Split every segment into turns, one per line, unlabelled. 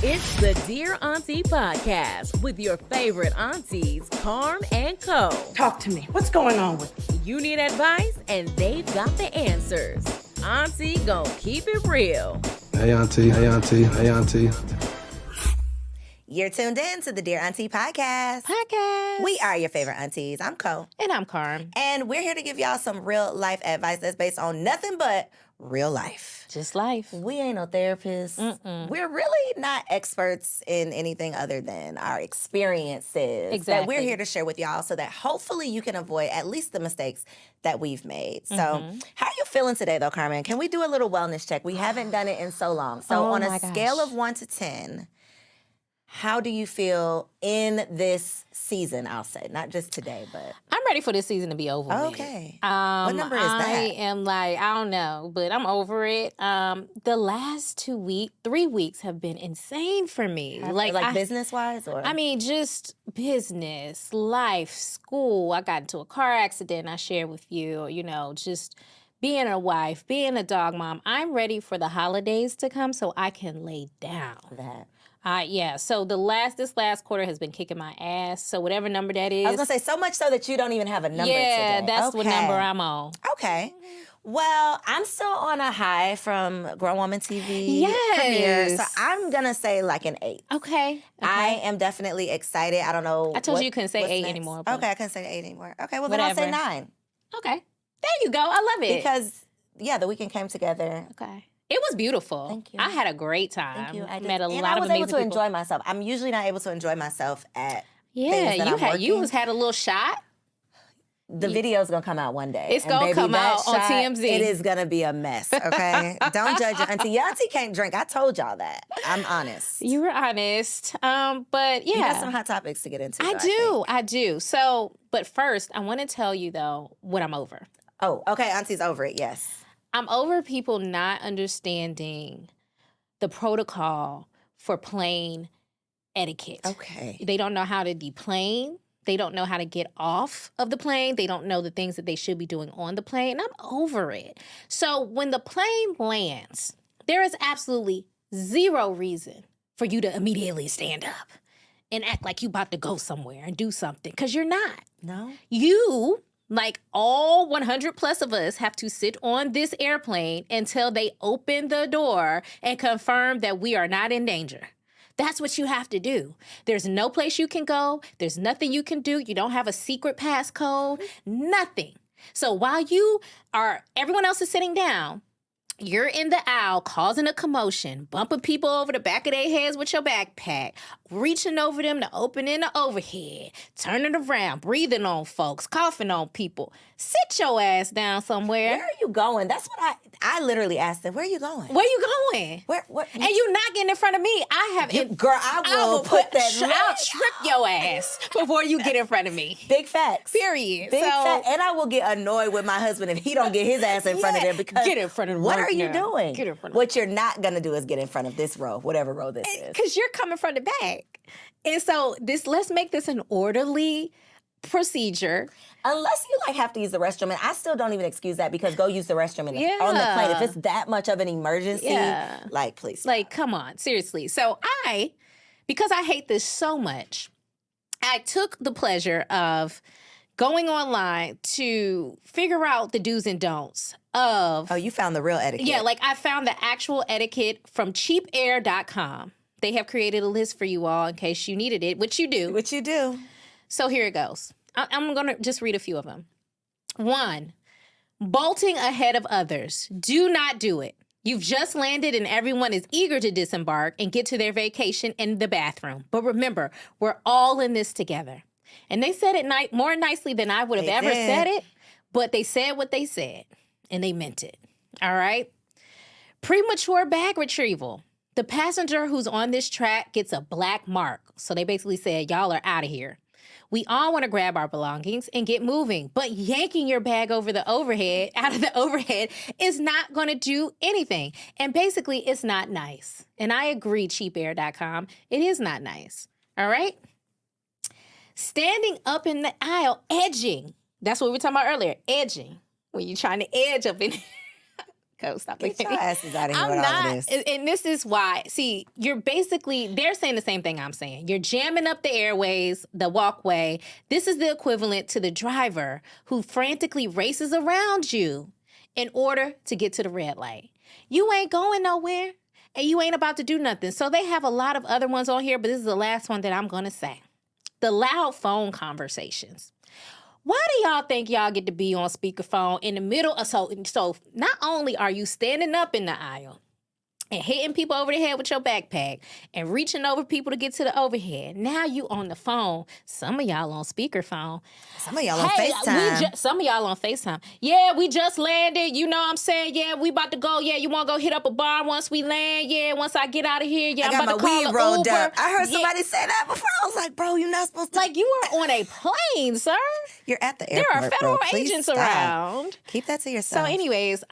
It's the Dear Auntie podcast with your favorite aunties, Carm and Co.
Talk to me. What's going on with you?
You need advice, and they've got the answers. Auntie gon' keep it real.
Hey, Auntie. Hey, Auntie. Hey, Auntie.
You're tuned in to the Dear Auntie podcast. We are your favorite aunties. I'm Co.
And I'm Carm.
And we're here to give y'all some real life advice that's based on nothing but real life.
Just life.
We ain't no therapists. We're really not experts in anything other than our experiences that we're here to share with y'all so that hopefully you can avoid at least the mistakes that we've made. So how are you feeling today, though, Carmen? Can we do a little wellness check? We haven't done it in so long. So on a scale of 1 to 10, how do you feel in this season, I'll say? Not just today, but...
I'm ready for this season to be over with.
Okay. What number is that?
I am like, I don't know, but I'm over it. The last 3 weeks have been insane for me.
Like business-wise? Or?
I mean, just business, life, school. I got into a car accident I shared with you, just... being a wife, being a dog mom. I'm ready for the holidays to come so I can lay down. So this last quarter has been kicking my ass. So whatever number that is.
I was going to say, so much so that you don't even have a number today.
Yeah, that's what number I'm on.
Okay. Well, I'm still on a high from Grown Woman TV
premiere.
So I'm going to say like an 8.
Okay.
I am definitely excited. I don't know.
I told you couldn't say 8 anymore.
Okay, I couldn't say 8 anymore. Okay, well, then I'll say 9.
Okay. There you go. I love it.
Because, the weekend came together.
Okay. It was beautiful.
Thank you.
I had a great time.
Thank you. I
met a lot of amazing people.
And I was able to enjoy myself. I'm usually not able to enjoy myself at things that I'm working.
You had a little shot.
The video's going to come out one day.
It's going to come out on TMZ.
It is going to be a mess, okay? Don't judge your auntie. Your auntie can't drink. I told y'all that. I'm honest.
You were honest. But yeah.
You got some hot topics to get into.
I do. So, but first, I want to tell you, though, what I'm over.
Oh, okay. Auntie's over it, yes.
I'm over people not understanding the protocol for plane etiquette.
Okay.
They don't know how to deplane. They don't know how to get off of the plane. They don't know the things that they should be doing on the plane. And I'm over it. So when the plane lands, there is absolutely zero reason for you to immediately stand up and act like you about to go somewhere and do something, because you're not.
No.
You... like all 100 plus of us have to sit on this airplane until they open the door and confirm that we are not in danger. That's what you have to do. There's no place you can go. There's nothing you can do. You don't have a secret passcode, nothing. So while everyone else is sitting down, you're in the aisle causing a commotion, bumping people over the back of their heads with your backpack, reaching over them to open in the overhead, turning around, breathing on folks, coughing on people. Sit your ass down somewhere.
Where are you going? That's what I literally asked them. Where are you going?
Where you going?
Where?
And you not getting in front of me.
Girl, I will put that.
I'll trip your ass before you get in front of me.
Big facts.
Period.
Big facts. And I will get annoyed with my husband if he don't get his ass in front of them, because
get in front of
what are you doing?
Get in front of
What you're not going to do is get in front of this row, whatever row this is.
Because you're coming from the back. And so let's make this an orderly procedure. Unless
you have to use the restroom, and I still don't even excuse that, because go use the restroom on the plane. If it's that much of an emergency, please stop.
Come on, seriously. So because I hate this so much, I took the pleasure of going online to figure out the do's and don'ts of...
Oh, you found the real etiquette.
Yeah, I found the actual etiquette from cheapair.com. They have created a list for you all in case you needed it, which you do.
Which you do.
So here it goes. I'm going to just read a few of them. 1, bolting ahead of others. Do not do it. You've just landed and everyone is eager to disembark and get to their vacation in the bathroom. But remember, we're all in this together. And they said it more nicely than I would have ever said it, but they said what they said, and they meant it. All right? Premature bag retrieval. The passenger who's on this track gets a black mark. So they basically said, y'all are out of here. We all want to grab our belongings and get moving, but yanking your bag out of the overhead is not going to do anything. And basically, it's not nice. And I agree, cheapair.com, it is not nice. All right? Standing up in the aisle, edging. That's what we were talking about earlier, edging. When you're trying to edge up in Go, stop
Get
looking
your
at me.
asses out of here
I'm
with all
not,
of this.
and this is why. See, you're basically, they're saying the same thing I'm saying. You're jamming up the airways, the walkway. This is the equivalent to the driver who frantically races around you in order to get to the red light. You ain't going nowhere, and you ain't about to do nothing. So they have a lot of other ones on here, but this is the last one that I'm going to say. The loud phone conversations. Why do y'all think y'all get to be on speakerphone in the middle of so not only are you standing up in the aisle and hitting people over the head with your backpack and reaching over people to get to the overhead, now you on the phone. Some of y'all on speakerphone.
Some of y'all on FaceTime.
Some of y'all on FaceTime. Yeah, we just landed. You know what I'm saying? Yeah, we about to go. Yeah, you want to go hit up a bar once we land? Yeah, once I get out of here. Yeah,
I
I'm
got
about to
my
call
weed
an
rolled
Uber.
up. I heard somebody say that before. I was like, bro, you're not supposed to.
Like, you are on a plane, sir.
You're at the
There
airport,
are federal
bro. Please
agents
stop.
around.
Keep that to
So
yourself.
anyways,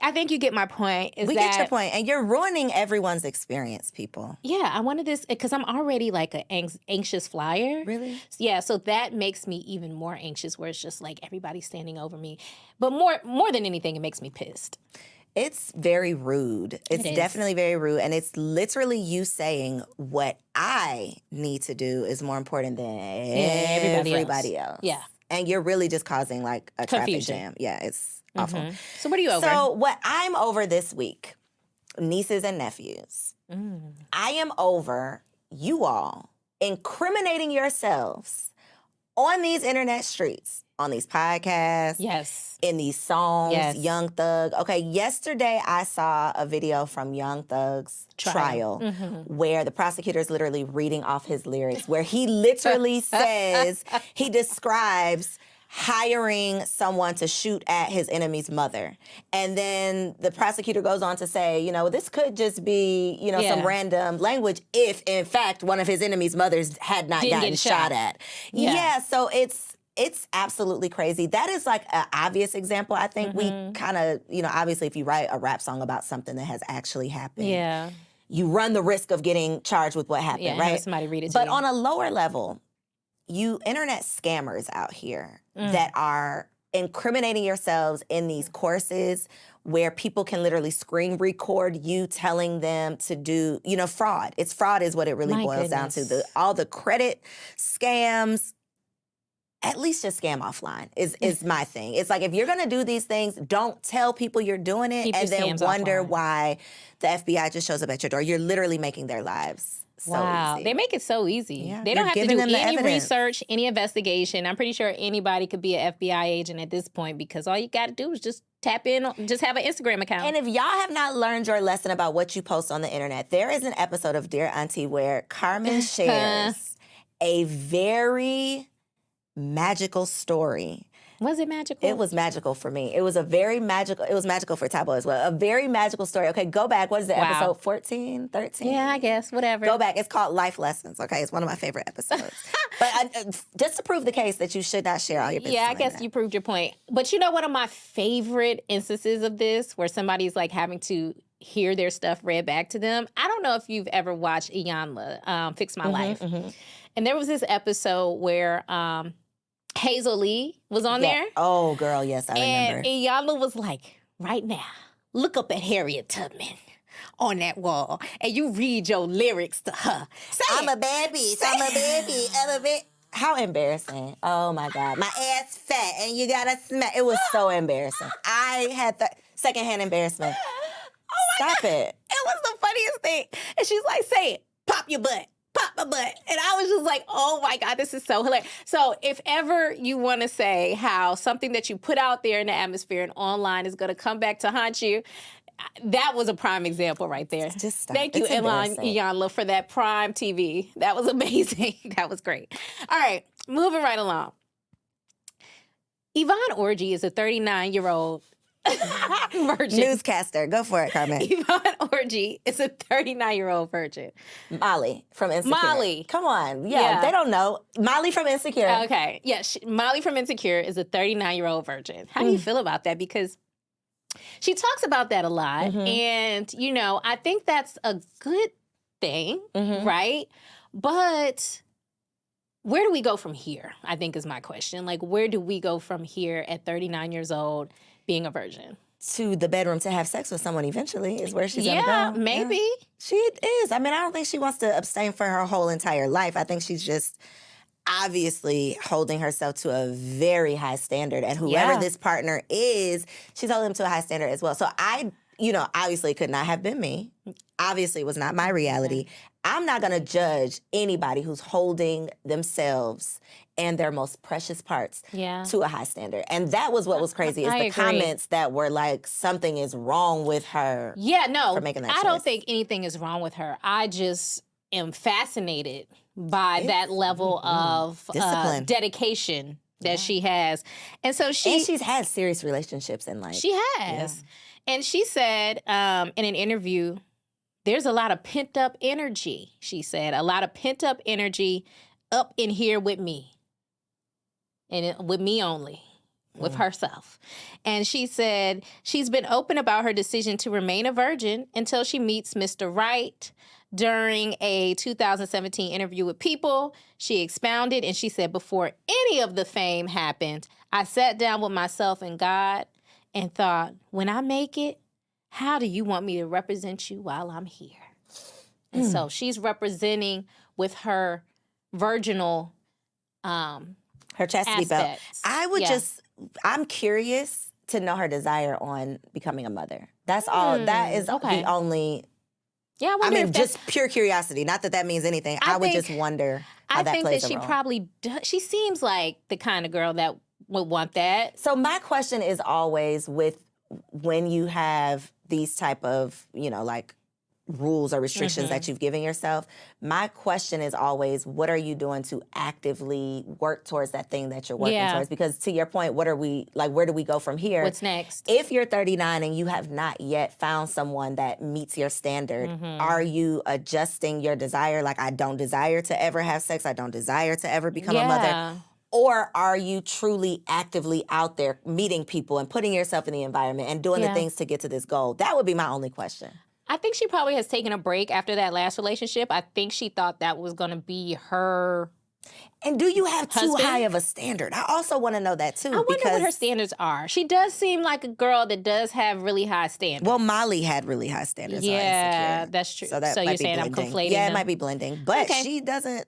I think you get my point.
We get your point. And you're ruining everyone's experience, people.
Yeah, I wanted this because I'm already like an anxious flyer.
Really?
Yeah, so that makes me even more anxious where it's just like everybody's standing over me. But more than anything, it makes me pissed.
It's very rude. It's
It is.
definitely very rude. And it's literally you saying what I need to do is more important than everybody else.
Yeah.
And you're really just causing like a traffic
Confusion.
jam. Yeah, it's awful.
So what are you over?
So what I'm over this week, nieces and nephews, I am over you all incriminating yourselves on these internet streets, on these podcasts,
Yes.
in these songs,
Yes.
Young Thug. Okay, yesterday I saw a video from Young Thug's trial where the prosecutor is literally reading off his lyrics, where he literally says, he describes hiring someone to shoot at his enemy's mother. And then the prosecutor goes on to say, you know, this could just be, you know, some random language if, in fact, one of his enemy's mothers had not
Didn't
gotten
get
shot
shot.
at.
Yeah.
Yeah, so it's absolutely crazy. That is like an obvious example. I think we kind of, you know, obviously if you write a rap song about something that has actually happened,
Yeah.
you run the risk of getting charged with what happened,
Yeah,
right?
have somebody read it to
But
you.
on a lower level, you internet scammers out here that are incriminating yourselves in these courses where people can literally screen record you telling them to do, you know, fraud. Fraud is what it really
My
boils down to.
goodness.
All the credit scams, at least just scam offline is my thing. It's like if you're gonna do these things, don't tell people you're doing it
Keep
and
your
then
scams
wonder
offline.
why the FBI just shows up at your door. You're literally making their lives so
Wow,
easy.
they make it so easy.
Yeah,
They
you're
don't have to
giving
do
them the
any
evidence.
research, any investigation. I'm pretty sure anybody could be an FBI agent at this point because all you got to do is just tap in, just have an Instagram account.
And if y'all have not learned your lesson about what you post on the internet, there is an episode of Dear Auntie where Carmen shares a very magical story.
Was it magical?
It was magical for me. It was magical for Tabo as well. A very magical story. Okay, go back. What is it,
Wow.
episode 14, 13?
Yeah, I guess, whatever.
Go back. It's called Life Lessons, okay? It's one of my favorite episodes. But just to prove the case that you should not share all your business.
Yeah, I
on the
guess
internet.
you proved your point. But you know, one of my favorite instances of this where somebody's like having to hear their stuff read back to them. I don't know if you've ever watched Iyanla, Fix My Life. And there was this episode where Hazel Lee was on there.
Oh, girl, yes, I remember.
And Iyanla was like, right now, look up at Harriet Tubman on that wall and you read your lyrics to her. Say
I'm
it.
a bad bitch. I'm a bad bitch. I'm a bitch. How embarrassing. Oh, my God. My ass fat and you got to smack. It was so embarrassing. I had the secondhand embarrassment. Stop it.
It was the funniest thing. And she's like, say it, pop your butt. Pop my butt. And I was just like, oh my God, this is so hilarious. So if ever you want to say how something that you put out there in the atmosphere and online is going to come back to haunt you, that was a prime example right there.
Just stop.
Thank you,
It's embarrassing.
Iyanla, for that prime TV. That was amazing. That was great. All right, moving right along. Yvonne Orji is a 39-year-old virgin.
Newscaster. Go for it, Carmen.
Yvonne Orji is a 39-year-old virgin.
Molly from Insecure.
Molly.
Come on.
Yeah.
Yeah, they don't know. Molly from Insecure.
Okay. Yeah, Molly from Insecure is a 39-year-old virgin. How do you feel about that? Because she talks about that a lot. And, you know, I think that's a good thing, right? But where do we go from here, I think is my question. Like, where do we go from here at 39 years old being a virgin?
to the bedroom to have sex with someone eventually is where she's going to go.
Yeah, maybe.
She is. I mean, I don't think she wants to abstain for her whole entire life. I think she's just obviously holding herself to a very high standard. And whoever this partner is, she's holding him to a high standard as well. So obviously it could not have been me. Obviously it was not my reality. I'm not going to judge anybody who's holding themselves and their most precious parts to a high standard. And that was what was crazy, is the comments that were like, something is wrong with her.
Yeah, no,
for making that
I
choice.
don't think anything is wrong with her. I just am fascinated by that level of
discipline,
dedication that she has. And so
she's had serious relationships in life.
She has. Yeah. And she said in an interview, there's a lot of pent up energy, she said, a lot of pent up energy up in here with me. And with me only, with herself. And she said she's been open about her decision to remain a virgin until she meets Mr. Right. During a 2017 interview with People, she expounded and she said, before any of the fame happened, I sat down with myself and God and thought, when I make it, how do you want me to represent you while I'm here? And so she's representing with her virginal
her chastity belt.
I
would I'm curious to know her desire on becoming a mother. That's all. That is the only.
Yeah,
I mean, just pure curiosity. Not that means anything. I would just wonder how that plays a role.
I think that she probably does. She seems like the kind of girl that would want that.
So my question is always with when you have these type of, like rules or restrictions that you've given yourself, my question is always, what are you doing to actively work towards that thing that you're working towards? Because to your point, where do we go from here?
What's next?
If you're 39 and you have not yet found someone that meets your standard, are you adjusting your desire? Like, I don't desire to ever have sex. I don't desire to ever become a mother. Or are you truly actively out there meeting people and putting yourself in the environment and doing the things to get to this goal? That would be my only question.
I think she probably has taken a break after that last relationship. I think she thought that was going to be her.
And do you have
husband?
Too high of a standard? I also want to know that too.
I wonder what her standards are. She does seem like a girl that does have really high standards.
Well, Molly had really high standards.
Yeah, that's true.
So, that
you're saying I'm conflating
Yeah,
them.
it might be blending. But she doesn't.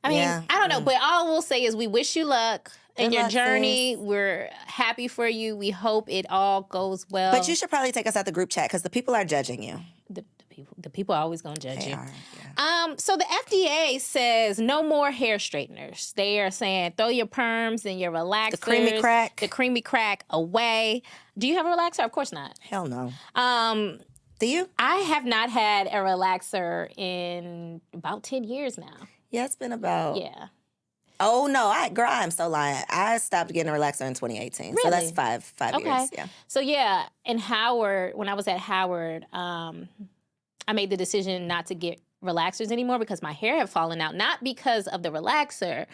I mean, I don't know. But all we'll say is we wish you luck in your journey. We're happy for you. We hope it all goes well.
But you should probably take us out the group chat because the people are judging you.
The people are always going to judge
they
you.
Are, yeah.
So the FDA says no more hair straighteners. They are saying throw your perms and your relaxers. The creamy crack away. Do you have a relaxer? Of course not.
Hell no. Do you?
I have not had a relaxer in about 10 years now.
Yeah, it's been about.
Yeah.
Oh, no. I'm so lying. I stopped getting a relaxer in 2018.
Really?
So that's five years. Yeah.
So, yeah, in Howard, when I was at Howard, I made the decision not to get relaxers anymore because my hair had fallen out. Not because of the relaxer.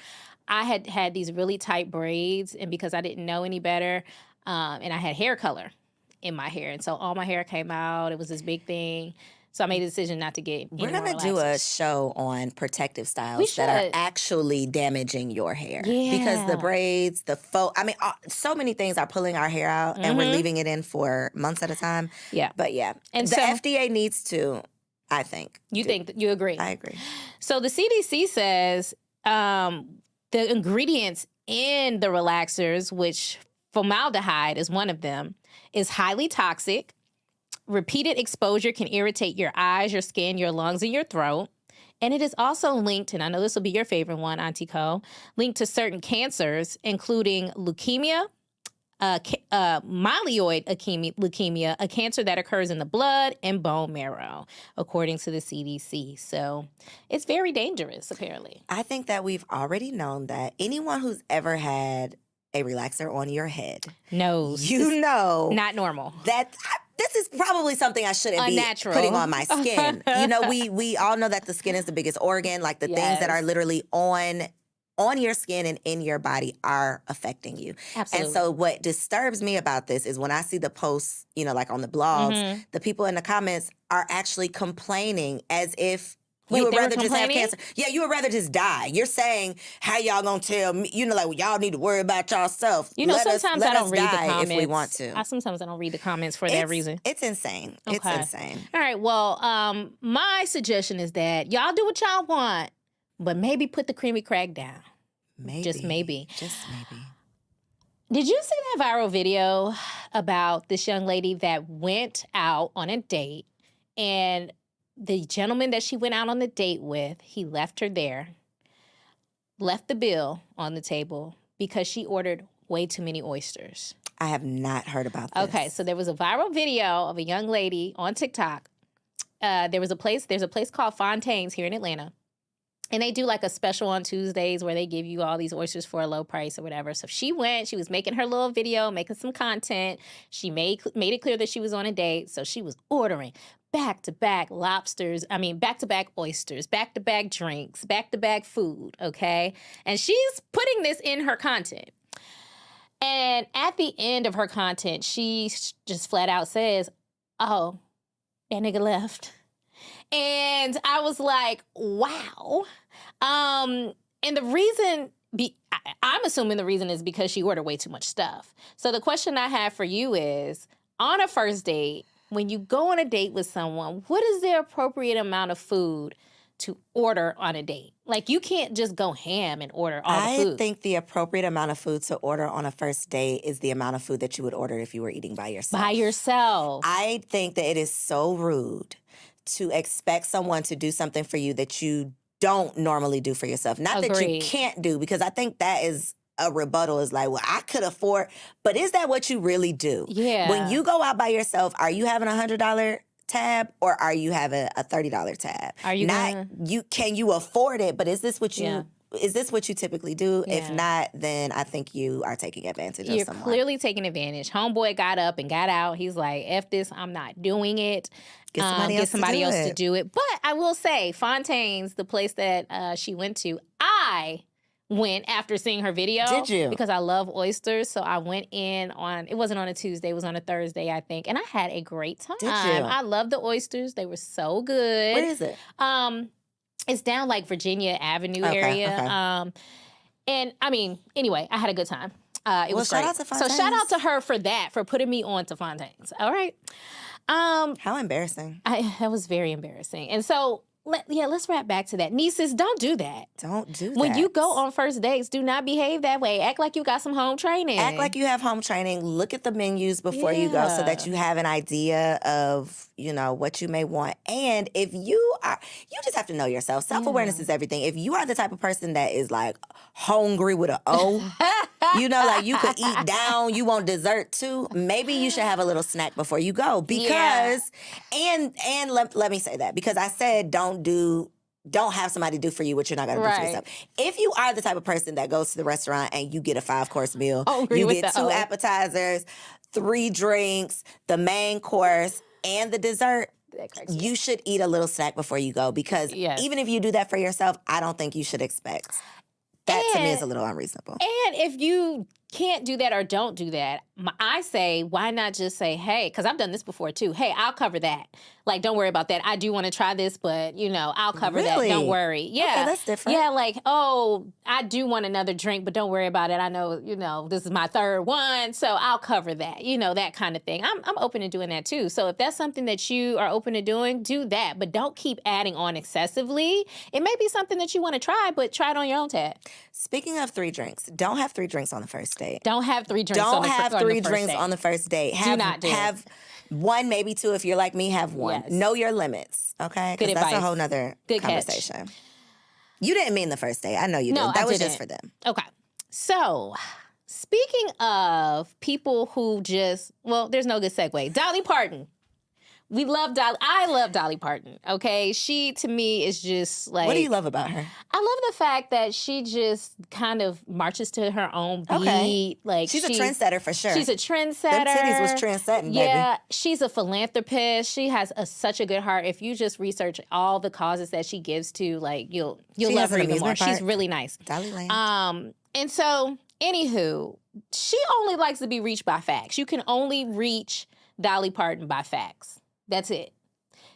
I had these really tight braids, and because I didn't know any better, and I had hair color in my hair. And so all my hair came out. It was this big thing. So I made a decision not to get
We're going to do a show on protective styles that are actually damaging your hair.
Yeah.
Because the braids, the faux, I mean, so many things are pulling our hair out and we're leaving it in for months at a time.
Yeah.
But
and
the FDA needs to, I think.
You agree?
I agree.
So the CDC says the ingredients in the relaxers, which formaldehyde is one of them, is highly toxic. Repeated exposure can irritate your eyes, your skin, your lungs, and your throat. And it is also linked, and I know this will be your favorite one, Auntie Co, linked to certain cancers, including leukemia, myeloid leukemia, a cancer that occurs in the blood and bone marrow, according to the CDC. So it's very dangerous, apparently.
I think that we've already known that anyone who's ever had a relaxer on your head
knows.
You know.
Not normal.
This is probably something I shouldn't
Unnatural.
be putting on my skin. We all know that the skin is the biggest organ. Like the things that are literally on your skin and in your body are affecting you.
Absolutely.
And so what disturbs me about this is when I see the posts, like on the blogs, the people in the comments are actually complaining as if You would
they were
rather just have
complaining?
cancer. Yeah, you would rather just die. You're saying, how y'all gonna tell me, well, y'all need to worry about yourself.
Sometimes I don't read the comments.
If we want to.
Sometimes I don't read the comments for that reason.
It's insane.
Okay.
It's insane.
All right, well, my suggestion is that y'all do what y'all want, but maybe put the creamy crack down.
Maybe.
Just maybe.
Just maybe.
Did you see that viral video about this young lady that went out on a date, and the gentleman that she went out on the date with, he left her there, left the bill on the table because she ordered way too many oysters?
I have not heard about this.
Okay, so there was a viral video of a young lady on TikTok. There's a place called Fontaine's here in Atlanta. And they do like a special on Tuesdays where they give you all these oysters for a low price or whatever. So she went, she was making her little video, making some content. She made it clear that she was on a date. So she was ordering back-to-back back-to-back oysters, back-to-back drinks, back-to-back food, okay? And she's putting this in her content. And at the end of her content, she just flat out says, "Oh, that nigga left." And I was like, wow. And the reason, I'm assuming the reason is because she ordered way too much stuff. So the question I have for you is, on a first date, when you go on a date with someone, what is the appropriate amount of food to order on a date? Like, you can't just go ham and order all the food.
I think the appropriate amount of food to order on a first date is the amount of food that you would order if you were eating by yourself.
By yourself.
I think that it is so rude to expect someone to do something for you that you don't normally do for yourself. Not that you can't do, because I think that is a rebuttal. Is like, well, I could afford, but is that what you really do?
Yeah.
When you go out by yourself, are you having $100 tab or are you having a $30 tab?
Are you
can you afford it, but is this what you is this what you typically do?
Yeah.
If not, then I think you are taking advantage of someone.
You're clearly taking advantage. Homeboy got up and got out. He's like, F this, I'm not doing it.
Get somebody else
to do it. But I will say, Fontaine's, the place that she went to, I went after seeing her video.
Did you?
Because I love oysters. So I went in it wasn't on a Tuesday, it was on a Thursday, I think. And I had a great time.
Did you?
I love the oysters. They were so good.
Where is it?
It's down like Virginia Avenue area.
Okay.
And I mean, anyway, I had a good time. It was great.
Shout out to Fontaine's.
So shout out to her for that, for putting me on to Fontaine's. All right.
How embarrassing.
That was very embarrassing. And so, let's wrap back to that. Nieces, don't do that.
Don't do that.
When you go on first dates, do not behave that way. Act like you got some home training.
Act like you have home training. Look at the menus before you go so that you have an idea of, what you may want. And if you just have to know yourself. Self-awareness is everything. If you are the type of person that is like hungry with an O, like you could eat down, you want dessert too, maybe you should have a little snack before you go. Because, and let me say that, because I said don't have somebody do for you what you're not going to do for yourself. If you are the type of person that goes to the restaurant and you get a 5-course meal, you get 2 appetizers, 3 drinks, the main course, and the dessert, you should eat a little snack before you go, because even if you do that for yourself, I don't think you should expect. That to me is a little unreasonable.
And if you can't do that or don't do that, I say, why not just say, hey, because I've done this before too. Hey, I'll cover that. Like, don't worry about that. I do want to try this, but, I'll cover that. Don't worry. Yeah.
Okay, that's different.
Yeah, like, oh, I do want another drink, but don't worry about it. I know, this is my 3rd one, so I'll cover that. That kind of thing. I'm open to doing that too. So if that's something that you are open to doing, do that. But don't keep adding on excessively. It may be something that you want to try, but try it on your own tab.
Speaking of 3 drinks, don't have 3 drinks on the first date.
Don't have 3 drinks
on
the first date.
Don't have 3 drinks on the first date. Have 1, maybe 2 if you're like me, have 1.
Yes.
Know your limits, okay? Because that's a whole nother conversation.
Catch.
You didn't mean the first date. I know you didn't. That was just for them.
Okay. So, speaking of people who there's no good segue. Dolly Parton. We love Dolly. I love Dolly Parton, okay? She, to me, is just like...
What do you love about her?
I love the fact that she just kind of marches to her own beat.
Okay.
Like,
she's a trendsetter for sure.
She's a trendsetter.
Them titties was trendsetting, baby.
Yeah, she's a philanthropist. She has such a good heart. If you just research all the causes that she gives to, like, you'll love her even more. She's really nice.
Dolly Land.
And so, anywho, she only likes to be reached by facts. You can only reach Dolly Parton by facts. That's it.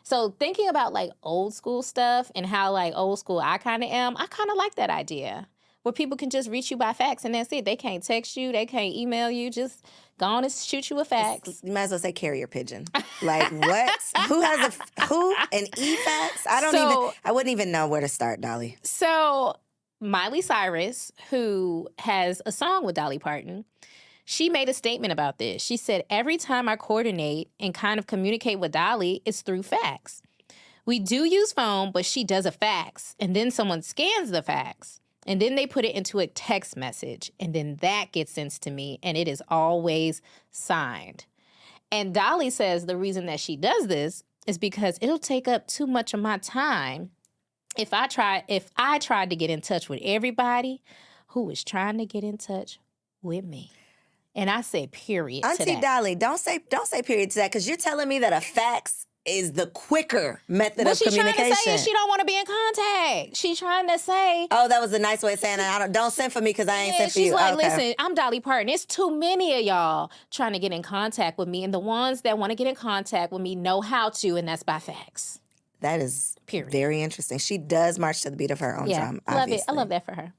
So thinking about like old school stuff and how like old school I kind of am, I kind of like that idea where people can just reach you by fax and that's it. They can't text you, they can't email you, just go on and shoot you a fax.
You might as well say carrier pigeon. Like what? Who an e-fax? I wouldn't even know where to start, Dolly.
So Miley Cyrus, who has a song with Dolly Parton, she made a statement about this. She said, every time I coordinate and kind of communicate with Dolly, it's through fax. We do use phone, but she does a fax, and then someone scans the fax, and then they put it into a text message, and then that gets sent to me, and it is always signed. And Dolly says the reason that she does this is because it'll take up too much of my time if I tried to get in touch with everybody who is trying to get in touch with me. And I say period to
Auntie
that.
Dolly, don't say period to that, because you're telling me that a fax is the quicker method of communication.
What she's trying to say is she don't want to be in contact. She's trying to say...
Oh, that was a nice way of saying it. Don't send for me because I ain't sent for you.
She's like,
okay.
Listen, I'm Dolly Parton. It's too many of y'all trying to get in contact with me, and the ones that want to get in contact with me know how to, and that's by fax.
That is
period.
Very interesting. She does march to the beat of her own drum,
love
obviously.
it. I love that for her.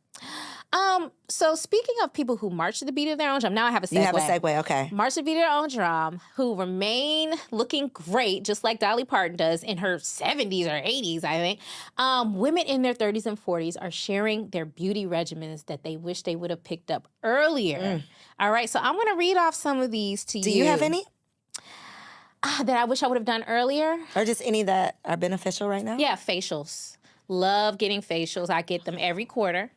So speaking of people who march to the beat of their own drum, now I have a segue.
You have a segue, okay.
March to the beat of their own drum, who remain looking great, just like Dolly Parton does in her 70s or 80s, I think. Women in their 30s and 40s are sharing their beauty regimens that they wish they would have picked up earlier. All right, so I'm going to read off some of these to you.
Do you have any?
That I wish I would have done earlier?
Or just any that are beneficial right now?
Yeah, facials. Love getting facials. I get them every quarter.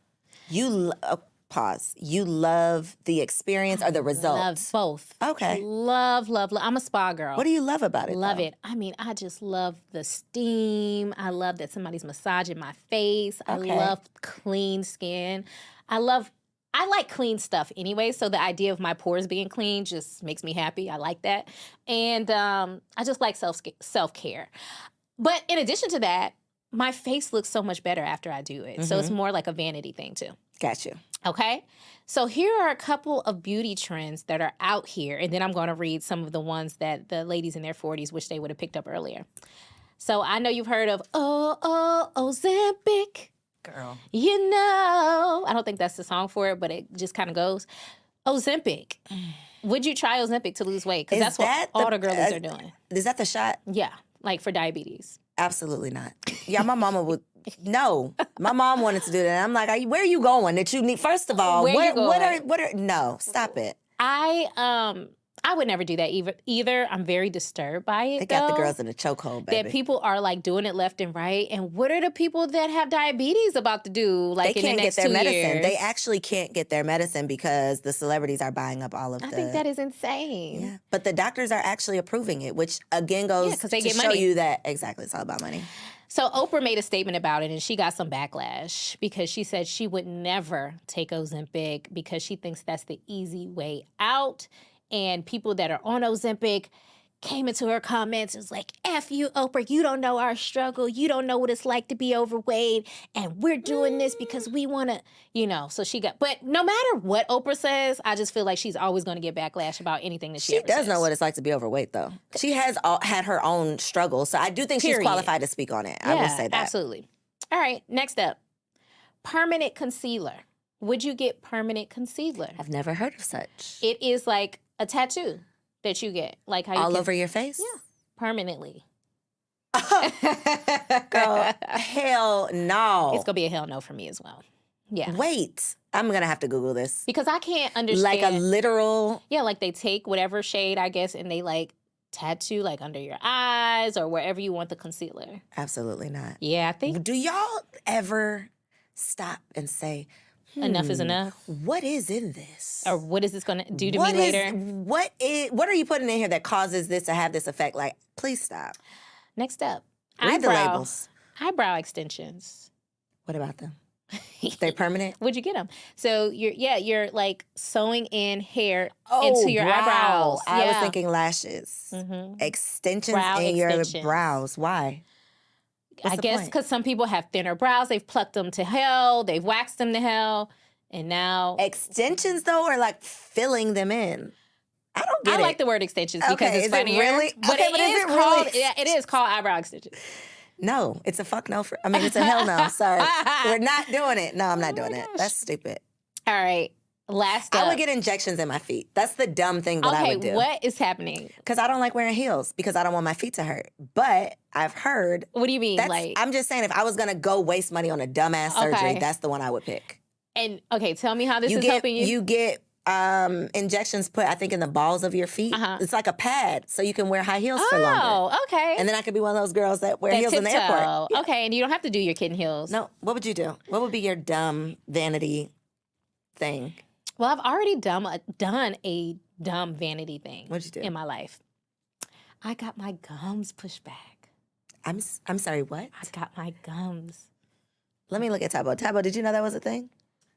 Pause. You love the experience or the result?
Love both.
Okay.
Love. I'm a spa girl.
What do you love about it?
Love it. I mean, I just love the steam. I love that somebody's massaging my face.
Okay.
I love clean skin. I like clean stuff anyway, so the idea of my pores being clean just makes me happy. I like that. And I just like self-care. But in addition to that, my face looks so much better after I do it. So it's more like a vanity thing too.
Got you.
Okay? So here are a couple of beauty trends that are out here, and then I'm going to read some of the ones that the ladies in their 40s wish they would have picked up earlier. So I know you've heard of Ozempic.
Girl.
You know. I don't think that's the song for it, but it just kind of goes. Ozempic. Would you try Ozempic to lose weight? Because that's what all the girlies are doing.
Is that the shot?
Yeah, like for diabetes.
Absolutely not. Yeah, my mama would. No, my mom wanted to do that. I'm like, where are you going? That you need. First of all, what are? No, stop it.
I would never do that either. I'm very disturbed by it.
They got the girls in a chokehold, baby.
That people are like doing it left and right. And what are the people that have diabetes about to do? Like
they
in
can't
the next
get their
2
medicine.
years?
They actually can't get their medicine because the celebrities are buying up all of
I think that is insane.
Yeah, but the doctors are actually approving it, which again goes
because they
to
get
show
money.
you that exactly it's all about money.
So Oprah made a statement about it, and she got some backlash because she said she would never take Ozempic because she thinks that's the easy way out. And people that are on Ozempic came into her comments and was like, F you, Oprah, you don't know our struggle. You don't know what it's like to be overweight. And we're doing this because we want to, so she got, but no matter what Oprah says, I just feel like she's always going to get backlash about anything that she ever
does
says.
know what it's like to be overweight, though. She has had her own struggles. So I do think she's qualified to speak on it.
Yeah,
I will say that.
Absolutely. All right, next up, permanent concealer. Would you get permanent concealer?
I've never heard of such.
It is like a tattoo that you get. Like how you
all over your face?
Yeah, permanently.
Girl, hell no.
It's going to be a hell no for me as well. Yeah.
Wait, I'm going to have to Google this.
Because I can't understand.
Like a literal...
Yeah, like they take whatever shade, I guess, and they like tattoo like under your eyes or wherever you want the concealer.
Absolutely not.
Yeah, I think...
Do y'all ever stop and say...
enough is enough.
What is in this?
Or what is this going to do to me later?
What are you putting in here that causes this to have this effect? Like, please stop.
Next up.
Read the labels.
Eyebrow extensions.
What about them? They're permanent?
Would you get them? So you're like sewing in hair into your eyebrows.
I was thinking lashes. Mm-hmm. Extensions in your brows. Why?
I guess because some people have thinner brows. They've plucked them to hell. They've waxed them to hell. And now...
Extensions, though, or like filling them in? I don't get it.
I like the word extensions because it's
is
funnier.
It really?
But
okay,
it is
really?
called, yeah, it is called eyebrow extensions.
No, it's a fuck no. It's a hell no. Sorry. We're not doing it. No, I'm not doing it. That's stupid.
All right. Last up.
I would get injections in my feet. That's the dumb thing that I would do.
Okay, what is happening?
Because I don't like wearing heels because I don't want my feet to hurt. But I've heard.
What do you mean?
I'm just saying if I was going to go waste money on a dumbass surgery, that's the one I would pick.
And, okay, tell me how this is helping you.
You get injections put, I think, in the balls of your feet. It's like a pad, so you can wear high heels for longer.
Oh, okay.
And then I could be one of those girls that wear heels in the airport.
Yeah. Okay, and you don't have to do your kitten heels.
No. What would you do? What would be your dumb vanity thing?
Well, I've already done a dumb vanity thing.
What'd you do?
In my life? I got my gums pushed back.
I'm sorry, what?
I got my gums.
Let me look at Tabo. Tabo, did you know that was a thing?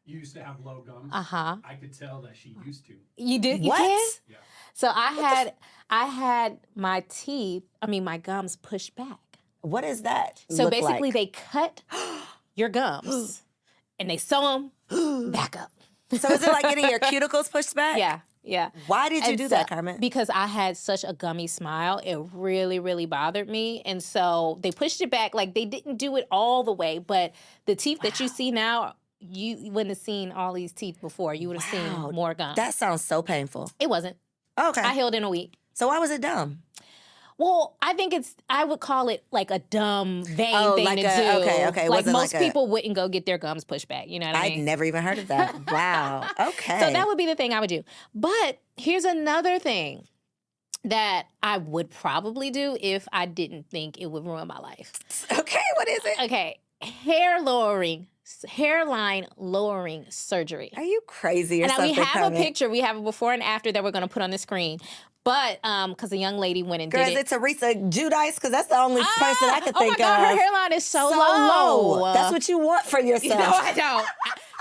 You used to have low gums.
Uh-huh.
I could tell that she used to.
You did? You
what?
can?
Yeah.
So I had my gums pushed back.
What is that?
So basically they cut your gums and they sew them back up.
So is it like getting your cuticles pushed back?
Yeah. Yeah.
Why did you do that, Carmen?
Because I had such a gummy smile. It really, really bothered me. And so they pushed it back. Like, they didn't do it all the way. But the teeth that you see now, you wouldn't have seen all these teeth before. You would have seen more gums.
That sounds so painful.
It wasn't.
Okay.
I healed in a week.
So why was it dumb?
Well, I think I would call it like a dumb, vain thing to do.
Okay.
Like most people wouldn't go get their gums pushed back. You know what I mean?
I'd never even heard of that. Wow. Okay.
So that would be the thing I would do. But here's another thing that I would probably do if I didn't think it would ruin my life.
Okay, what is it?
Okay, hairline lowering surgery.
Are you crazy or
now
something?
We have a picture. We have a before and after that we're going to put on the screen. But because a young lady went and did it.
Girl, is it Teresa Giudice? Because that's the only person I could think of.
Oh my God, her hairline is so low.
That's what you want for yourself.
No, I don't.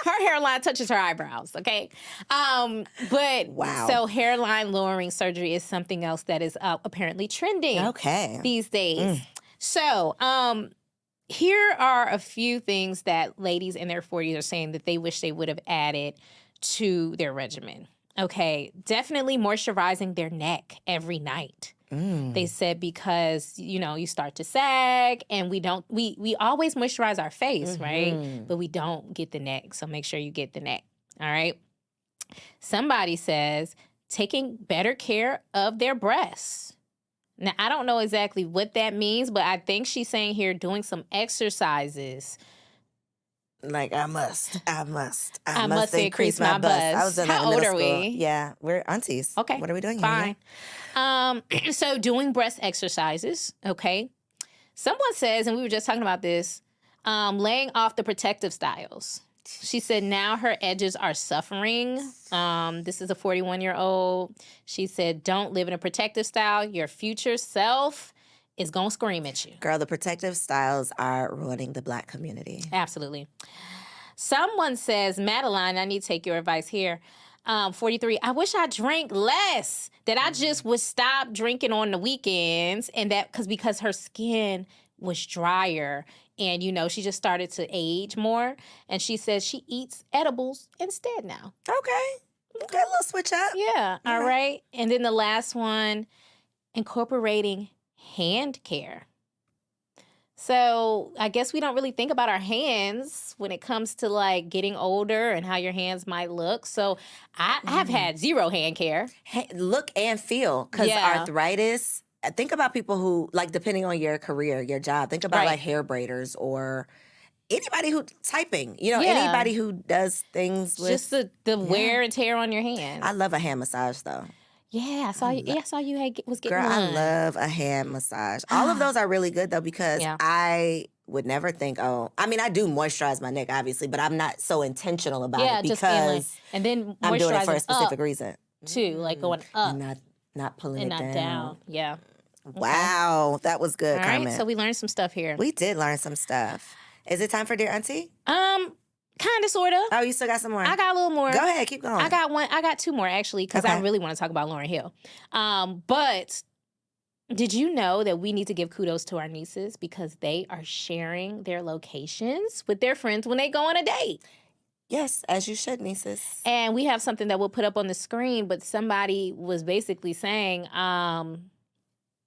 Her hairline touches her eyebrows, okay? But
wow.
So hairline lowering surgery is something else that is apparently trending these days. So here are a few things that ladies in their 40s are saying that they wish they would have added to their regimen. Okay, definitely moisturizing their neck every night. They said because, you start to sag and we always moisturize our face, right? But we don't get the neck. So make sure you get the neck. All right. Somebody says taking better care of their breasts. Now, I don't know exactly what that means, but I think she's saying here doing some exercises.
Like, I must increase my bust. I was doing that in middle school.
We?
Yeah, we're aunties.
Okay.
What are we doing
here? Fine. So doing breast exercises, okay. Someone says, and we were just talking about this, laying off the protective styles. She said now her edges are suffering. This is a 41-year-old. She said, don't live in a protective style. Your future self is going to scream at you.
Girl, the protective styles are ruining the Black community.
Absolutely. Someone says, Madeline, I need to take your advice here. 43, I wish I drank less, that I just would stop drinking on the weekends, and that because her skin was drier and, she just started to age more. And she says she eats edibles instead now.
Okay, a little switch up.
Yeah, all right. And then the last one, incorporating hand care. So I guess we don't really think about our hands when it comes to like getting older and how your hands might look. So I have had zero hand care.
Look and feel, because arthritis. Think about people who, like, depending on your career, your job, think about like hair braiders or anybody who typing, anybody who does things with
just the wear and tear on your hands.
I love a hand massage though.
Yeah, I saw you. I saw you was getting
one. Girl,
one.
I love a hand massage. All of those are really good though, because I would never think, I do moisturize my neck obviously, but I'm not so intentional about it because
and then
I'm doing it for a specific reason
too, like going up
and not pulling
and
it
not down. Yeah.
Wow, that was good, Carmen.
All right, so we learned some stuff here.
We did learn some stuff. Is it time for Dear Auntie?
Kind of, sort of.
Oh, you still got some more?
I got a little more.
Go ahead, keep going.
I got two more, actually, because I really want to talk about Lauryn Hill. But did you know that we need to give kudos to our nieces because they are sharing their locations with their friends when they go on a date?
Yes, as you should, nieces.
And we have something that we'll put up on the screen, but somebody was basically saying,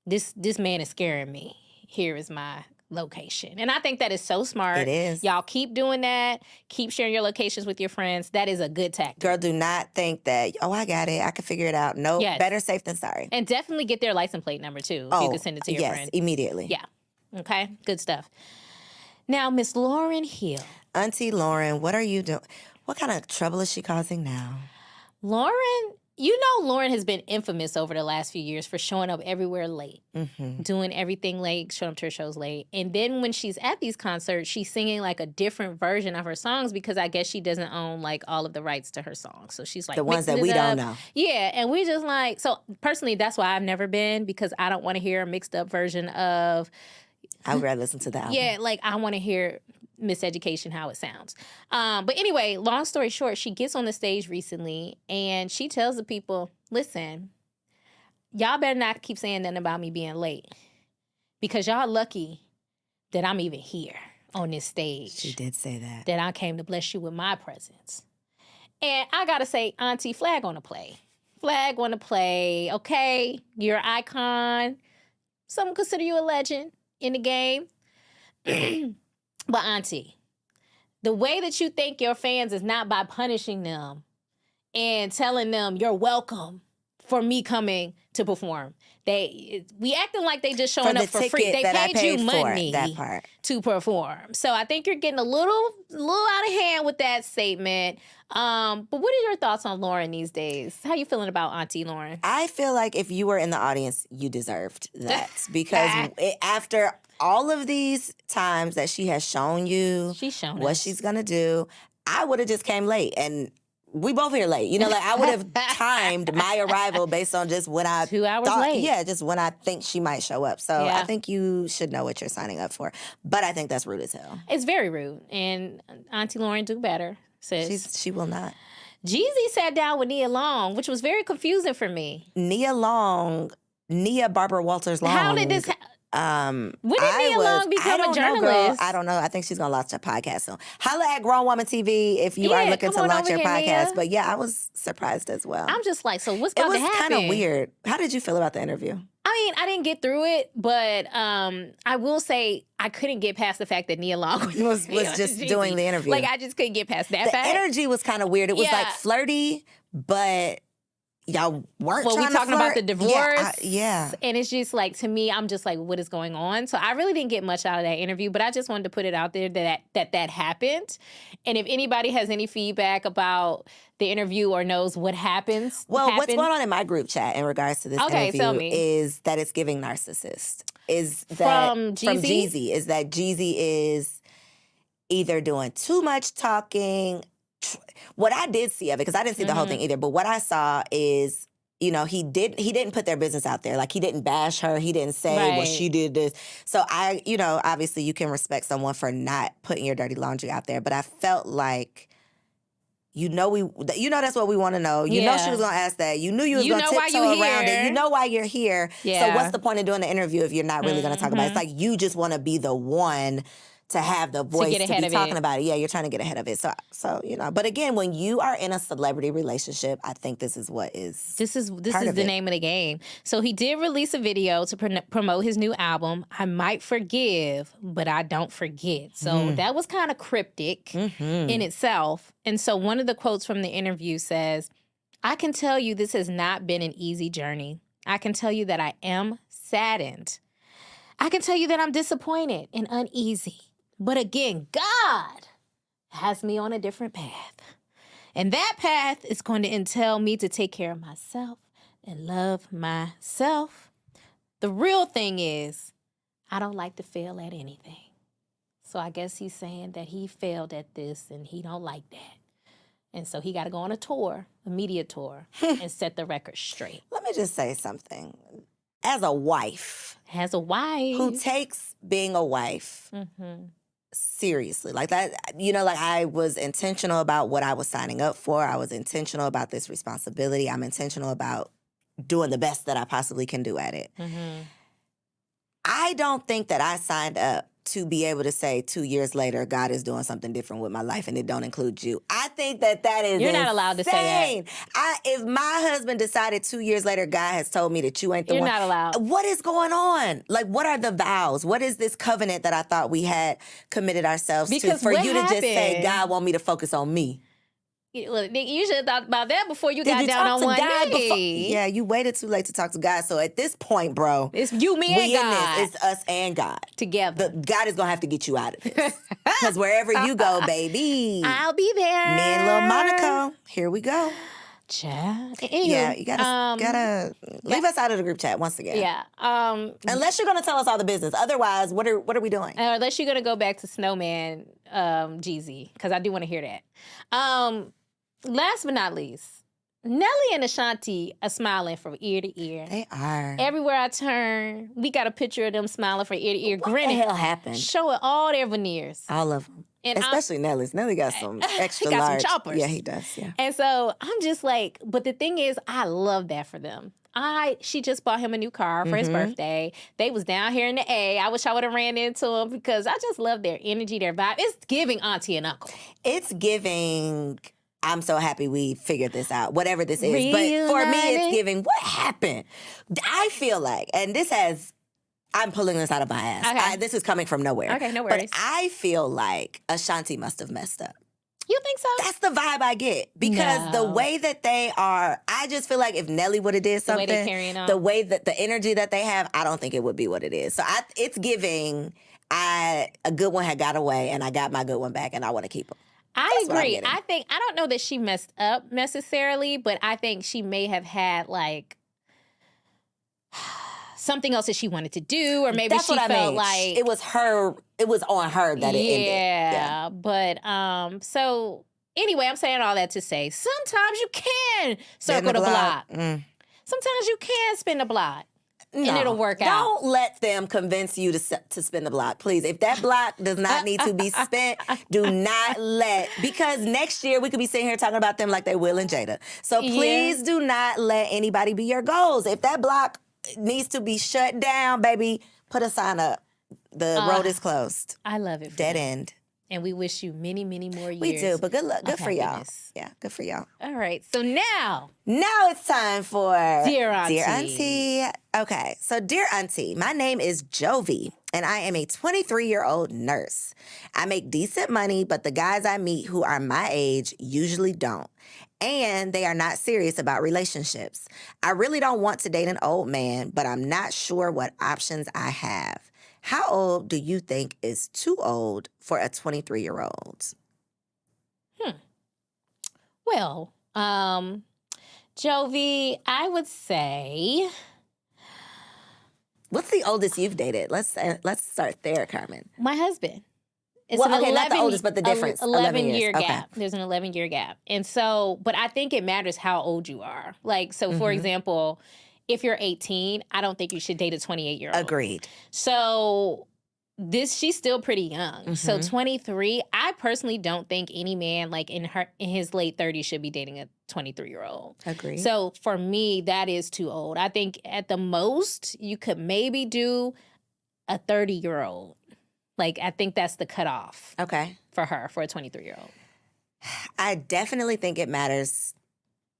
this man is scaring me. Here is my location. And I think that is so smart.
It is.
Y'all keep doing that. Keep sharing your locations with your friends. That is a good tactic.
Girl, do not think that, I got it. I can figure it out. No, better safe than sorry.
And definitely get their license plate number, too, if you can send it to your friend.
Yes, immediately.
Yeah. Okay, good stuff. Now, Miss Lauryn Hill.
Auntie Lauren, what are you doing? What kind of trouble is she causing now?
Lauren, Lauren has been infamous over the last few years for showing up everywhere late, doing everything late, showing up to her shows late. And then when she's at these concerts, she's singing like a different version of her songs because I guess she doesn't own like all of the rights to her songs. So she's like
the ones that we don't know.
Yeah, and we just like, so personally, that's why I've never been, because I don't want to hear a mixed up version of.
I would rather listen to that.
Yeah, like I want to hear Miseducation how it sounds. But anyway, long story short, she gets on the stage recently and she tells the people, listen, y'all better not keep saying nothing about me being late because y'all lucky that I'm even here on this stage.
She did say that.
That I came to bless you with my presence. And I got to say, Auntie, flag on the play. Flag on the play, okay? You're an icon. Some consider you a legend in the game. But Auntie, the way that you thank your fans is not by punishing them and telling them you're welcome for me coming to perform. We acting like they just showing up for free. They paid you money to perform. So I think you're getting a little out of hand with that statement. But what are your thoughts on Lauren these days? How you feeling about Auntie Lauren?
I feel like if you were in the audience, you deserved that because after all of these times that she has shown you what she's gonna do, I would have just came late and we both here late. I would have timed my arrival based on just when I
2 hours late.
Yeah, just when I think she might show up. So I think you should know what you're signing up for. But I think that's rude as hell.
It's very rude. And Auntie Lauren, do better, sis.
She will not.
Jeezy sat down with Nia Long, which was very confusing for me.
Nia Barbara Walters Long.
How did this when did Nia Long become a journalist?
I don't know. I think she's going to launch a podcast soon. Holla at Grown Woman TV if you are looking to launch your podcast. But I was surprised as well.
I'm just like, so what's about to happen?
It was kind of weird. How did you feel about the interview?
I mean, I didn't get through it, but I will say I couldn't get past the fact that Nia Long was
just doing the interview.
Like, I just couldn't get past that fact.
The energy was kind of weird. It was like flirty, but y'all weren't trying to flirt.
We talking about the divorce.
Yeah.
And it's just like, to me, I'm just like, what is going on? So I really didn't get much out of that interview, but I just wanted to put it out there that happened. And if anybody has any feedback about the interview or knows what happens.
What's going on in my group chat in regards to this interview is that it's giving narcissist. From Jeezy? Is that Jeezy is either doing too much talking. What I did see of it, because I didn't see the whole thing either, but what I saw is, he didn't put their business out there. Like, he didn't bash her. He didn't say, well, she did this. So obviously you can respect someone for not putting your dirty laundry out there. But I felt like, that's what we want to know. You know she was going to ask that. You knew you was going to tiptoe around it. You know why you're here. Yeah. So what's the point of doing the interview if you're not really going to talk about it? It's like you just want to be the one to have the voice to be talking about it. Yeah, you're trying to get ahead of it. So but again, when you are in a celebrity relationship, I think this is what is
This is the name of the game. So he did release a video to promote his new album, I Might Forgive, But I Don't Forget. So that was kind of cryptic in itself. And so one of the quotes from the interview says, I can tell you this has not been an easy journey. I can tell you that I am saddened. I can tell you that I'm disappointed and uneasy. But again, God has me on a different path. And that path is going to entail me to take care of myself and love myself. The real thing is, I don't like to fail at anything. So I guess he's saying that he failed at this and he don't like that. And so he got to go on a media tour, and set the record straight.
Let me just say something. As a wife.
Who
takes being a wife seriously. Like that, I was intentional about what I was signing up for. I was intentional about this responsibility. I'm intentional about doing the best that I possibly can do at it. I don't think that I signed up to be able to say 2 years later, God is doing something different with my life and it don't include you. I think that is
You're not allowed to say
that. If my husband decided 2 years later, God has told me that you ain't the
You're
one.
not allowed.
What is going on? Like, what are the vows? What is this covenant that I thought we had committed ourselves to for
what
you to just say,
happened-
God want me to focus on me?
Well, you should have thought about that before you
Did
got
you
down
talk
on
to
one
God
knee.
Yeah, you waited too late to talk to God. So at this point, bro,
It's you, me,
we
and God
in this. It's us and God.
together.
God is gonna have to get you out of this. Because wherever you go, baby.
I'll be there.
Me and little Monaco. Here we go.
Child. Anywho,
Yeah, you gotta leave us out of the group chat once again.
Yeah.
Unless you're gonna tell us all the business. Otherwise, what are we doing?
Unless you're gonna go back to Snowman, Jeezy, because I do want to hear that. Last but not least, Nelly and Ashanti are smiling from ear to ear.
They are.
Everywhere I turn, we got a picture of them smiling from ear to ear, grinning.
What the hell happened?
Showing all their veneers.
All of them.
And
especially Nelly's. Nelly got some extra
he got
large.
some choppers.
Yeah, he does. Yeah.
And so I'm just like, but the thing is, I love that for them. She just bought him a new car for his birthday. They was down here in the A. I wish I would have ran into him because I just love their energy, their vibe. It's giving auntie and uncle.
It's giving. I'm so happy we figured this out, whatever this is. But for me, it's giving, what happened? I feel like, and I'm pulling this out of my ass.
Okay.
This is coming from nowhere.
Okay, no worries.
But I feel like Ashanti must have messed up.
You think so?
That's the vibe I get. Because the way that they are, I just feel like if Nelly would have did something,
the way they carrying on.
the way that the energy that they have, I don't think it would be what it is. So it's giving, a good one had got away and I got my good one back and I want to keep him.
I agree. I don't know that she messed up necessarily, but I think she may have had like something else that she wanted to do, or maybe she felt like
it was on her that it ended.
Yeah, but so anyway, I'm saying all that to say sometimes you can circle the block. Sometimes you can spin the block. And it'll work out.
Don't let them convince you to spin the block, please. If that block does not need to be spent, do not because next year we could be sitting here talking about them like they Will and Jada. So please do not let anybody be your goals. If that block needs to be shut down, baby, put a sign up. The road is closed.
I love it.
Dead end.
And we wish you many, many more years.
We do, but good luck. Good for y'all.
Happiness.
Yeah, good for y'all.
All right, so now
it's time for
Dear Auntie.
Dear Auntie. Okay, so Dear Auntie, my name is Jovi, and I am a 23-year-old nurse. I make decent money, but the guys I meet who are my age usually don't. And they are not serious about relationships. I really don't want to date an old man, but I'm not sure what options I have. How old do you think is too old for a 23-year-old?
Well, Jovi, I would say,
What's the oldest you've dated? Let's start there, Carmen.
my husband. It's
Well, okay, not the oldest, but the difference. 11 years.
11-year
Okay.
gap. There's an 11-year gap. And so, but I think it matters how old you are. Like, so for example, if you're 18, I don't think you should date a 28-year-old.
Agreed.
So she's still pretty young. So 23, I personally don't think any man like in his late 30s should be dating a 23-year-old.
Agreed.
So for me, that is too old. I think at the most you could maybe do a 30-year-old. Like, I think that's the cutoff
Okay.
for her, for a 23-year-old.
I definitely think it matters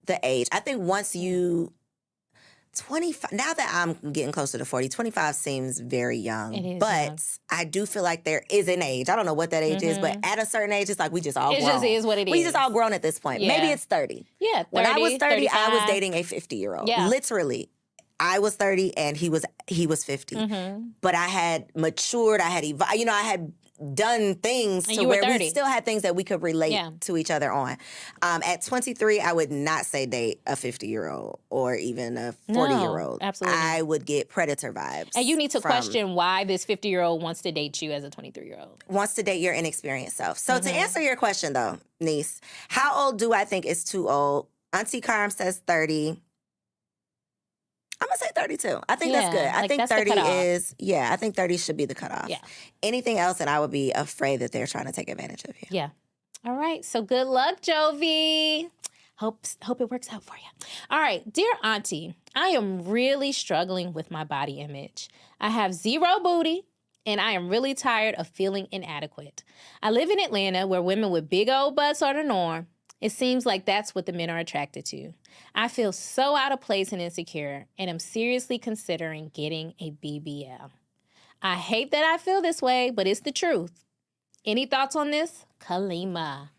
the age. I think once you 25, now that I'm getting closer to 40, 25 seems very young.
It is
but
young.
I do feel like there is an age. I don't know what that age is, but at a certain age, it's like we just all
It
grown.
just is what it
We
is.
just all grown at this point.
Yeah.
Maybe it's 30.
Yeah, 30,
When I was 30, I was
35.
dating a 50-year-old.
Yeah.
Literally. I was 30 and he was 50.
Mm-hmm.
But I had matured, I had done things
And
to
you were
where
30.
we still had things that we could relate
Yeah.
to each other on. At 23, I would not say date a 50-year-old or even a 40-year-old.
No, absolutely.
I would get predator vibes.
And you need to
from-
question why this 50-year-old wants to date you as a 23-year-old.
Wants to date your inexperienced self. So to answer your question though, niece, how old do I think is too old? Auntie Carm says 30. I'm gonna say 32. I think that's good. I
like,
think
that's the
30
cutoff.
I think 30 should be the cutoff.
Yeah.
Anything else, and I would be afraid that they're trying to take advantage of you.
Yeah. All right. So good luck, Jovi. Hope it works out for you. All right. Dear Auntie, I am really struggling with my body image. I have zero booty and I am really tired of feeling inadequate. I live in Atlanta where women with big old butts are the norm. It seems like that's what the men are attracted to. I feel so out of place and insecure, and am seriously considering getting a BBL. I hate that I feel this way, but it's the truth. Any thoughts on this? Kalima.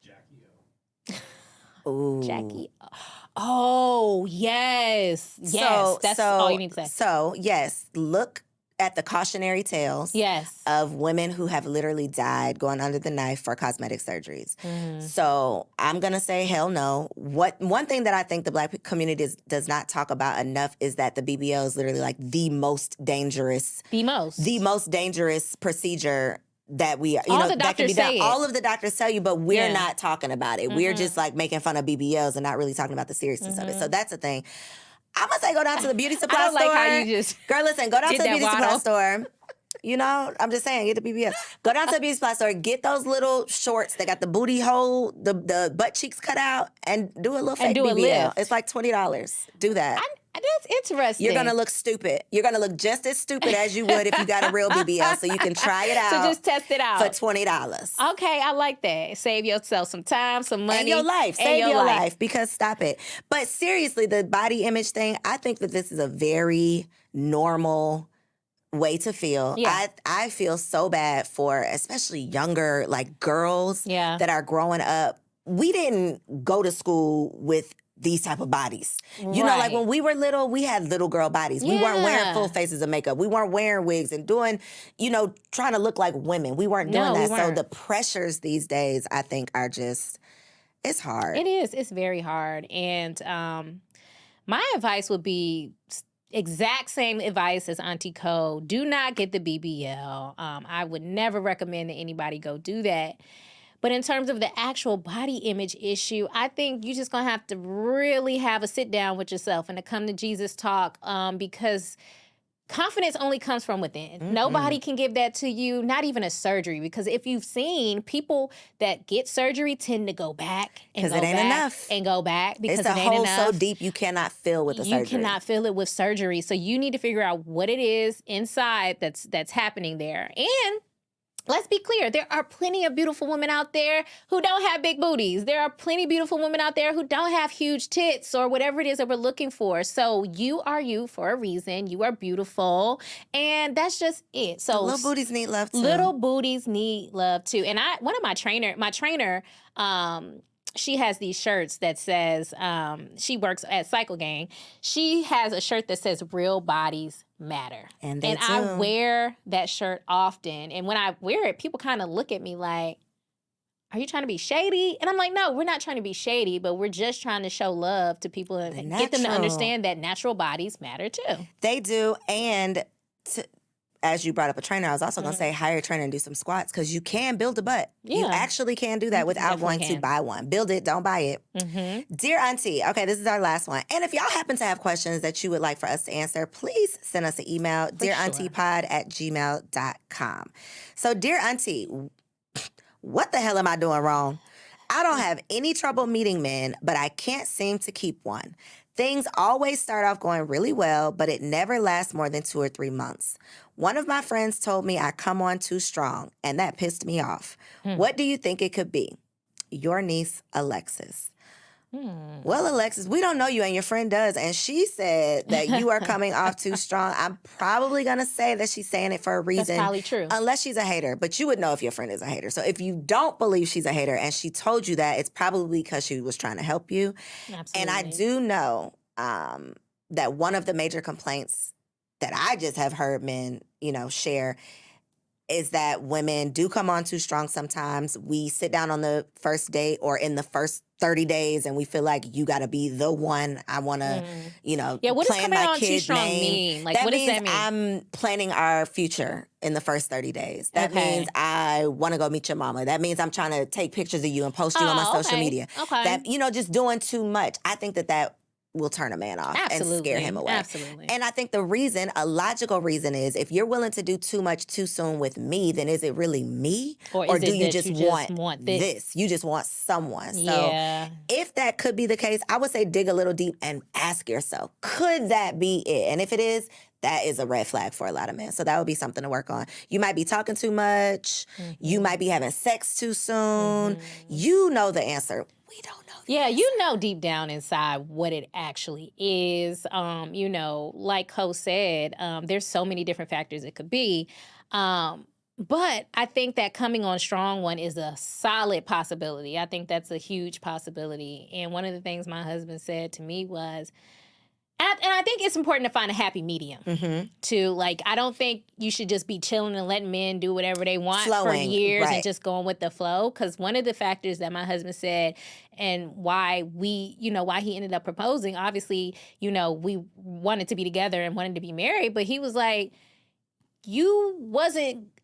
Jackie O.
Ooh.
Jackie. Oh, yes. Yes. That's all you need to say.
So, yes, look at the cautionary tales
Yes.
of women who have literally died going under the knife for cosmetic surgeries.
Mm.
So I'm going to say hell no. One thing that I think the Black community does not talk about enough is that the BBL is literally like the most dangerous procedure that we, that can be done. All of the doctors tell you, but we're not talking about it. We're just like making fun of BBLs and not really talking about the seriousness of it. So that's the thing. I'm going to say go down to the beauty supply store.
I don't like how you just
Girl, listen, go down to the beauty supply
waddle.
store. I'm just saying, get the BBL. Go down to the beauty supply store, get those little shorts that got the booty hole, the butt cheeks cut out, and do a little fake
do a
BBL.
lift.
It's like $20. Do that.
That's interesting.
You're going to look stupid. You're going to look just as stupid as you would if you got a real BBL, so you can try it out.
So just test it out.
For $20.
Okay, I like that. Save yourself some time, some money.
And your life. Save your life. Because stop it. But seriously, the body image thing, I think that this is a very normal way to feel.
Yeah.
I feel so bad for especially younger like girls that are growing up. We didn't go to school with these type of bodies. You know, like when we were little, we had little girl bodies. We weren't wearing full faces of makeup. We weren't wearing wigs and doing, trying to look like women. We weren't doing that. So the pressures these days, I think, are just, it's hard.
It is. It's very hard. And my advice would be exact same advice as Auntie Co. Do not get the BBL. I would never recommend that anybody go do that. But in terms of the actual body image issue, I think you're just going to have to really have a sit down with yourself and to come to Jesus talk because confidence only comes from within. Mm-hmm. Nobody can give that to you, not even a surgery. Because if you've seen people that get surgery tend to go back and go
it ain't
back
enough.
and go back because
it's a
it ain't
hole
enough.
So deep you cannot fill with a surgery.
You cannot fill it with surgery. So you need to figure out what it is inside that's happening there. And let's be clear, there are plenty of beautiful women out there who don't have big booties. There are plenty of beautiful women out there who don't have huge tits or whatever it is that we're looking for. So you are you for a reason. You are beautiful. And that's just it. So
little booties need love too.
Little booties need love too. And my trainer, she has these shirts that says, she works at Cycle Gang. She has a shirt that says real bodies matter.
And
I wear that shirt often. And when I wear it, people kind of look at me like, are you trying to be shady? And I'm like, no, we're not trying to be shady, but we're just trying to show love to people and get them to understand that natural bodies matter too.
They do. And as you brought up a trainer, I was also going to say hire a trainer and do some squats because you can build a butt. Yeah. You actually can do that without going to buy one. Build it, don't buy it. Mm-hmm. Dear Auntie, okay, this is our last one. And if y'all happen to have questions that you would like for us to answer, please send us an email, dearauntipod@gmail.com. So, dear Auntie, what the hell am I doing wrong? I don't have any trouble meeting men, but I can't seem to keep one. Things always start off going really well, but it never lasts more than 2 or 3 months. One of my friends told me I come on too strong, and that pissed me off. What do you think it could be? Your niece, Alexis. Well, Alexis, we don't know you, and your friend does, and she said that you are coming off too strong. I'm probably going to say that she's saying it for a reason.
That's probably true.
Unless she's a hater, but you would know if your friend is a hater. So if you don't believe she's a hater and she told you that, it's probably because she was trying to help you. Absolutely. And I do know that one of the major complaints that I just have heard men, share is that women do come on too strong sometimes. We sit down on the first date or in the first 30 days and we feel like you got to be the one. I want to,
what does
plan
coming
my
on too
kid's
strong
name.
mean? Like, what does that mean?
I'm planning our future in the first 30 days. That means I want to go meet your mama. That means I'm trying to take pictures of you and post you on my social media.
Okay.
That, just doing too much. I think that will turn a man off and scare him away.
Absolutely.
And I think a logical reason is if you're willing to do too much too soon with me, then is it really me? Or do you just want this? You just want someone. So if that could be the case, I would say dig a little deep and ask yourself, could that be it? And if it is, that is a red flag for a lot of men. So that would be something to work on. You might be talking too much. You might be having sex too soon. You know the answer. We don't know.
Yeah, you know deep down inside what it actually is. You know, like Ho said, there's so many different factors it could be. But I think that coming on strong one is a solid possibility. I think that's a huge possibility. And one of the things my husband said to me was, and I think it's important to find a happy medium. To like, I don't think you should just be chilling and letting men do whatever they want for years and just going with the flow. Because one of the factors that my husband said and why why he ended up proposing, obviously, we wanted to be together and wanted to be married, but he was like,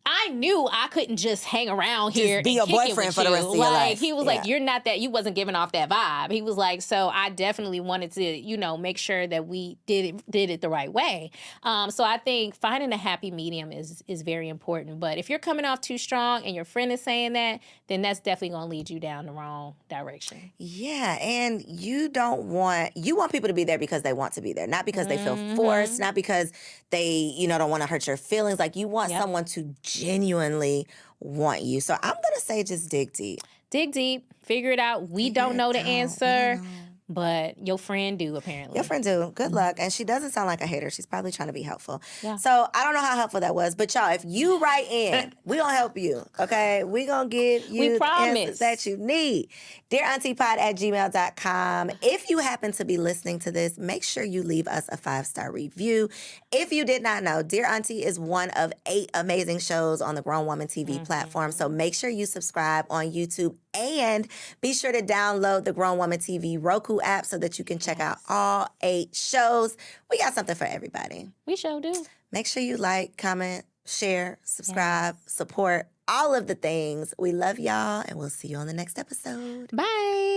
I knew I couldn't just hang around here
be
and
your boyfriend for the rest of your life.
He was like, you're not that, you wasn't giving off that vibe. He was like, so I definitely wanted to, make sure that we did it the right way. So I think finding a happy medium is very important. But if you're coming off too strong and your friend is saying that, then that's definitely going to lead you down the wrong direction.
Yeah, and you want people to be there because they want to be there, not because they feel forced, not because they, don't want to hurt your feelings. Like, you want someone to genuinely want you. So I'm going to say just dig deep.
Dig deep. Figure it out. We don't know the answer, but your friend do, apparently.
Your friend do. Good luck. And she doesn't sound like a hater. She's probably trying to be helpful. Yeah. So I don't know how helpful that was, but y'all, if you write in, we going to help you, okay? We going to give you the answers that you need. DearAuntiePod@gmail.com. If you happen to be listening to this, make sure you leave us a 5-star review. If you did not know, Dear Auntie is one of 8 amazing shows on the Grown Woman TV platform. So make sure you subscribe on YouTube and be sure to download the Grown Woman TV Roku app so that you can check out all 8 shows. We got something for everybody.
We sure do.
Make sure you like, comment, share, subscribe, support, all of the things. We love y'all, and we'll see you on the next episode.
Bye.